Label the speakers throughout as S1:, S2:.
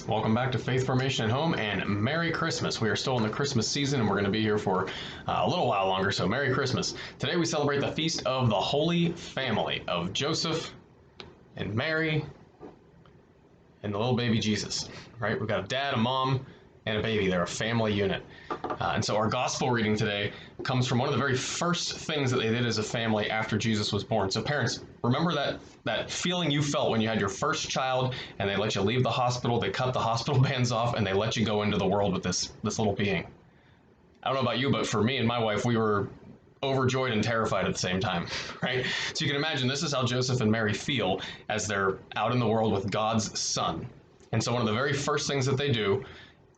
S1: Welcome back to Faith Formation at Home, and Merry Christmas. We are still in the Christmas season, and we're going to be here for a little while longer, so Merry Christmas. Today we celebrate the Feast of the Holy Family of Joseph and Mary and the little baby Jesus, right? We've got a dad, a mom, and a baby. They're a family unit. And so our gospel reading today comes from one of the very first things that they did as a family after Jesus was born. So parents, remember that feeling you felt when you had your first child and they let you leave the hospital, they cut the hospital bands off, and they let you go into the world with this little being. I don't know about you, but for me and my wife, we were overjoyed and terrified at the same time, right? So you can imagine this is how Joseph and Mary feel as they're out in the world with God's son. And so one of the very first things that they do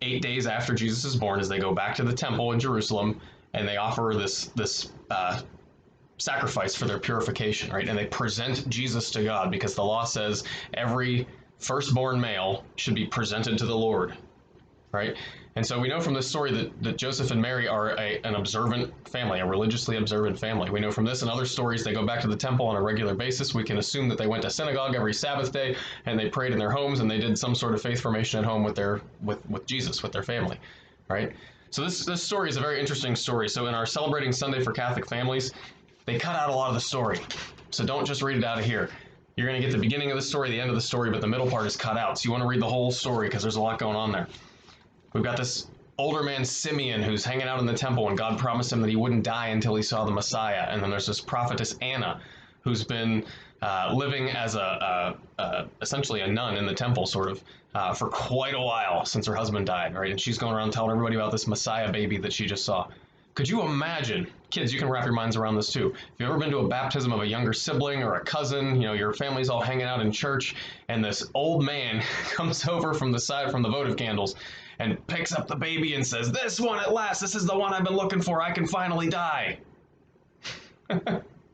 S1: 8 days after Jesus is born is they go back to the temple in Jerusalem and they offer this sacrifice for their purification, right? And they present Jesus to God because the law says every firstborn male should be presented to the Lord, right? And so we know from this story that Joseph and Mary are an observant family, a religiously observant family. We know from this and other stories they go back to the temple on a regular basis. We can assume that they went to synagogue every Sabbath day and they prayed in their homes and they did some sort of faith formation at home with Jesus, with their family, right? So this story is a very interesting story. So in our Celebrating Sunday for Catholic Families, they cut out a lot of the story. So don't just read it out of here. You're going to get the beginning of the story, the end of the story, but the middle part is cut out. So you want to read the whole story because there's a lot going on there. We've got this older man, Simeon, who's hanging out in the temple, and God promised him that he wouldn't die until he saw the Messiah. And then there's this prophetess, Anna, who's been living as essentially a nun in the temple, sort of, for quite a while since her husband died, right? And she's going around telling everybody about this Messiah baby that she just saw. Could you imagine, kids, you can wrap your minds around this too. If you've ever been to a baptism of a younger sibling or a cousin, your family's all hanging out in church, and this old man comes over from the side from the votive candles and picks up the baby and says, "This one at last, this is the one I've been looking for, I can finally die."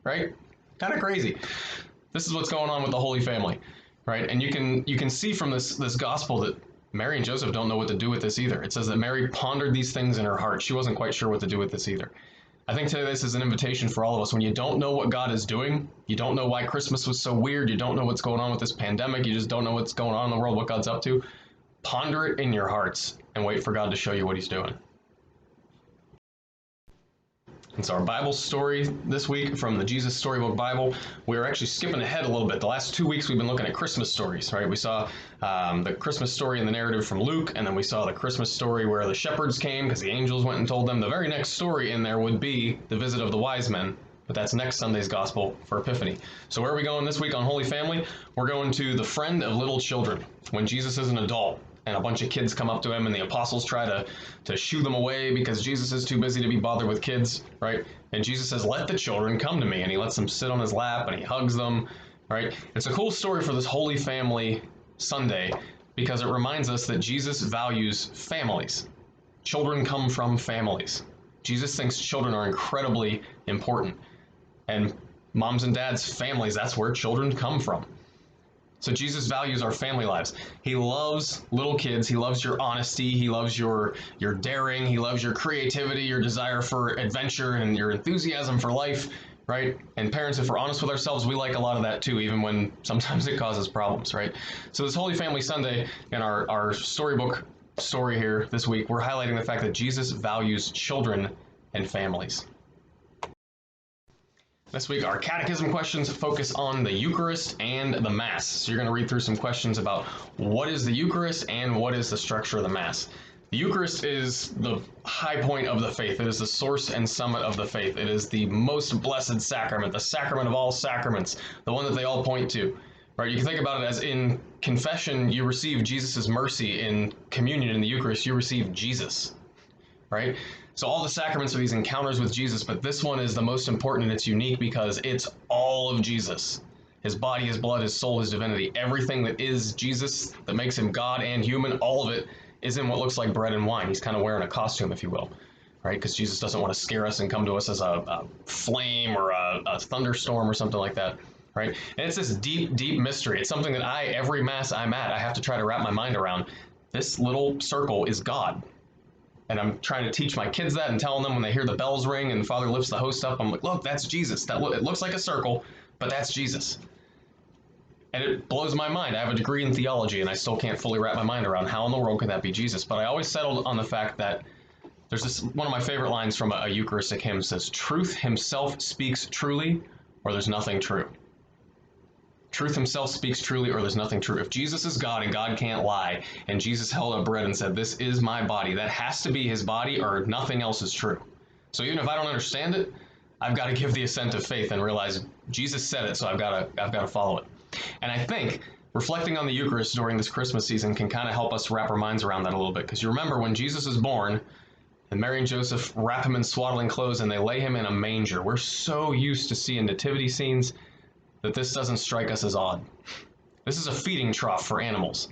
S1: Right? Kind of crazy. This is what's going on with the Holy Family, right? And you can see from this gospel that Mary and Joseph don't know what to do with this either. It says that Mary pondered these things in her heart. She wasn't quite sure what to do with this either. I think today this is an invitation for all of us. When you don't know what God is doing, you don't know why Christmas was so weird, you don't know what's going on with this pandemic, you just don't know what's going on in the world, what God's up to, ponder it in your hearts and wait for God to show you what he's doing. And so our Bible story this week from the Jesus Storybook Bible, we're actually skipping ahead a little bit. The last 2 weeks we've been looking at Christmas stories, right? We saw the Christmas story in the narrative from Luke, and then we saw the Christmas story where the shepherds came because the angels went and told them. The very next story in there would be the visit of the wise men, but that's next Sunday's Gospel for Epiphany. So where are we going this week on Holy Family? We're going to the friend of little children, when Jesus is an adult. And a bunch of kids come up to him and the apostles try to shoo them away because Jesus is too busy to be bothered with kids, right? And Jesus says, "Let the children come to me." And he lets them sit on his lap and he hugs them, right? It's a cool story for this Holy Family Sunday because it reminds us that Jesus values families. Children come from families. Jesus thinks children are incredibly important. And moms and dads' families, that's where children come from. So Jesus values our family lives. He loves little kids. He loves your honesty. He loves your daring. He loves your creativity, your desire for adventure, and your enthusiasm for life, right? And parents, if we're honest with ourselves, we like a lot of that too, even when sometimes it causes problems, right? So this Holy Family Sunday, in our storybook story here this week, we're highlighting the fact that Jesus values children and families. This week, our catechism questions focus on the Eucharist and the Mass. So you're going to read through some questions about what is the Eucharist and what is the structure of the Mass. The Eucharist is the high point of the faith. It is the source and summit of the faith. It is the most blessed sacrament, the sacrament of all sacraments, the one that they all point to. Right? You can think about it as in confession, you receive Jesus' mercy. In communion, in the Eucharist, you receive Jesus. Right? So all the sacraments are these encounters with Jesus, but this one is the most important and it's unique because it's all of Jesus. His body, his blood, his soul, his divinity, everything that is Jesus, that makes him God and human, all of it is in what looks like bread and wine. He's kind of wearing a costume, if you will, right? Because Jesus doesn't want to scare us and come to us as a flame or a thunderstorm or something like that, right? And it's this deep, deep mystery. It's something that every Mass I'm at, I have to try to wrap my mind around. This little circle is God. And I'm trying to teach my kids that and telling them when they hear the bells ring and Father lifts the host up, I'm like, look, that's Jesus. It looks like a circle, but that's Jesus. And it blows my mind. I have a degree in theology, and I still can't fully wrap my mind around how in the world could that be Jesus. But I always settled on the fact that there's this one of my favorite lines from a Eucharistic hymn says, "Truth himself speaks truly, or there's nothing true." Truth himself speaks truly, or there's nothing true. If Jesus is God and God can't lie, and Jesus held up bread and said, "This is my body," that has to be his body, or nothing else is true. So even if I don't understand it, I've got to give the assent of faith and realize Jesus said it, so I've got to follow it. And I think reflecting on the Eucharist during this Christmas season can kind of help us wrap our minds around that a little bit. Because you remember when Jesus is born, and Mary and Joseph wrap him in swaddling clothes and they lay him in a manger. We're so used to seeing nativity scenes that this doesn't strike us as odd. This is a feeding trough for animals.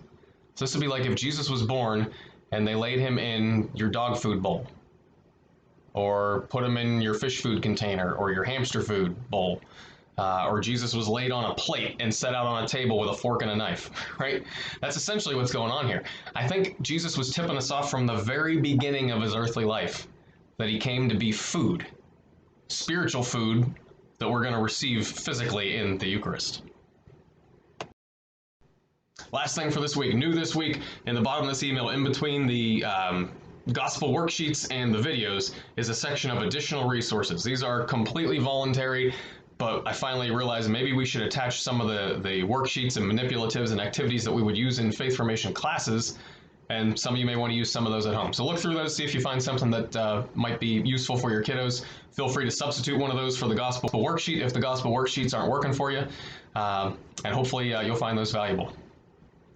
S1: So this would be like if Jesus was born and they laid him in your dog food bowl, or put him in your fish food container or your hamster food bowl, or Jesus was laid on a plate and set out on a table with a fork and a knife, right? That's essentially what's going on here. I think Jesus was tipping us off from the very beginning of his earthly life that he came to be food, spiritual food that we're going to receive physically in the Eucharist. Last thing for this week, new this week, in the bottom of this email, in between the gospel worksheets and the videos, is a section of additional resources. These are completely voluntary, but I finally realized maybe we should attach some of the worksheets and manipulatives and activities that we would use in faith formation classes, and some of you may want to use some of those at home. So look through those, see if you find something that might be useful for your kiddos. Feel free to substitute one of those for the gospel worksheet if the gospel worksheets aren't working for you, and hopefully you'll find those valuable.